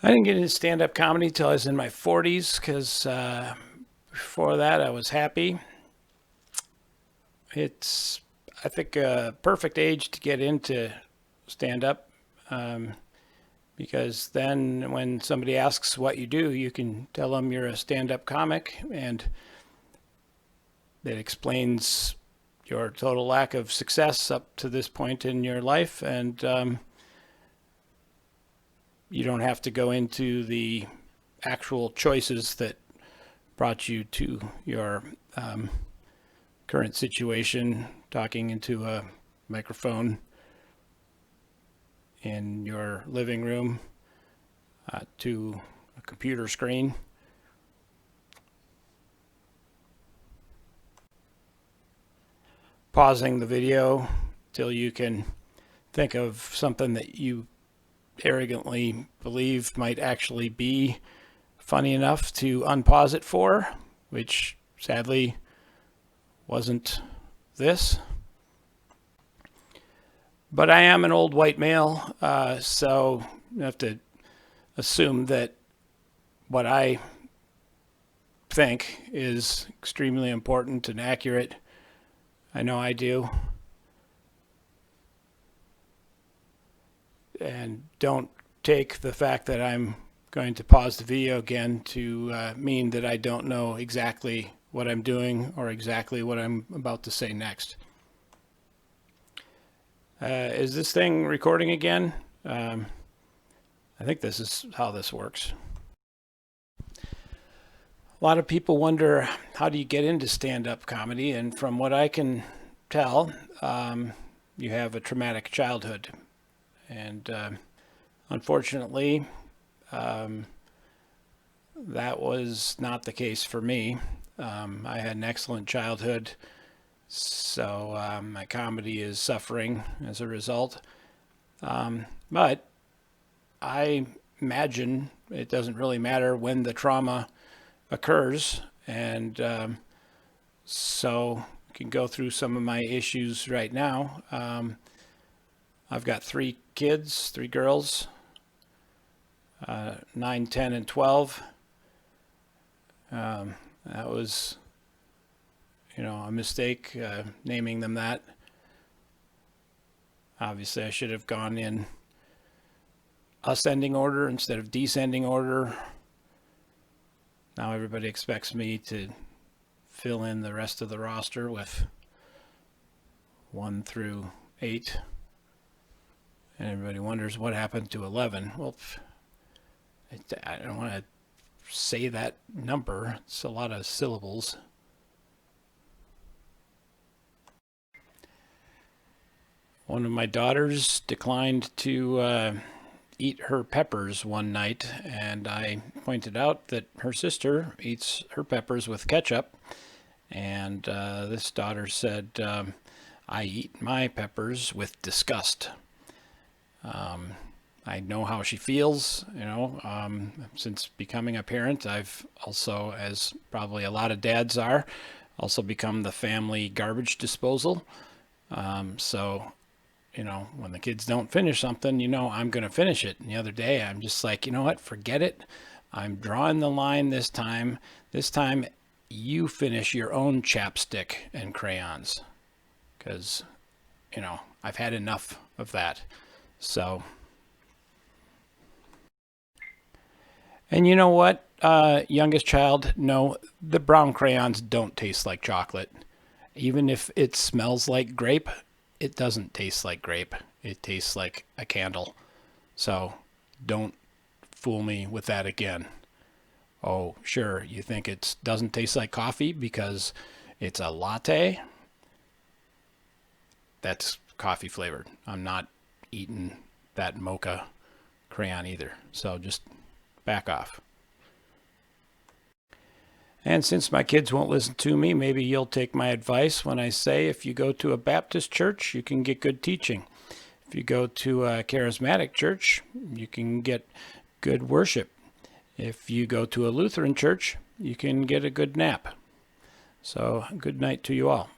I didn't get into stand-up comedy till I was in my 40s because before that I was happy. It's, I think, a perfect age to get into stand-up because then when somebody asks what you do, you can tell them you're a stand-up comic, and it explains your total lack of success up to this point in your life, and you don't have to go into the actual choices that brought you to your current situation, talking into a microphone in your living room to a computer screen. Pausing the video till you can think of something that you arrogantly believe might actually be funny enough to unpause it for, which sadly wasn't this. But I am an old white male, so you have to assume that what I think is extremely important and accurate. I know I do. And don't take the fact that I'm going to pause the video again to mean that I don't know exactly what I'm doing or exactly what I'm about to say next. Is this thing recording again? I think this is how this works. A lot of people wonder, how do you get into stand-up comedy? And from what I can tell, you have a traumatic childhood. And unfortunately, that was not the case for me. I had an excellent childhood, so my comedy is suffering as a result. But I imagine it doesn't really matter when the trauma occurs, and so I can go through some of my issues right now. I've got 3 kids, 3 girls, 9, 10, and 12. That was, a mistake naming them that. Obviously, I should have gone in ascending order instead of descending order. Now everybody expects me to fill in the rest of the roster with 1 through 8. And everybody wonders what happened to 11. Well, I don't want to say that number. It's a lot of syllables. One of my daughters declined to eat her peppers one night, and I pointed out that her sister eats her peppers with ketchup. And this daughter said, I eat my peppers with disgust. I know how she feels, since becoming a parent. I've also, as probably a lot of dads are, also become the family garbage disposal. So, when the kids don't finish something, I'm going to finish it. And the other day, I'm just like, you know what, forget it. I'm drawing the line this time. This time, you finish your own chapstick and crayons. Because, I've had enough of that. So, and you know what, youngest child, no, the brown crayons don't taste like chocolate. Even if it smells like grape, it doesn't taste like grape. It tastes like a candle. So don't fool me with that again. Oh, sure, you think it doesn't taste like coffee because it's a latte? That's coffee flavored. I'm not eating that mocha crayon either. So just back off. And since my kids won't listen to me, maybe you'll take my advice when I say if you go to a Baptist church, you can get good teaching. If you go to a charismatic church, you can get good worship. If you go to a Lutheran church, you can get a good nap. So good night to you all.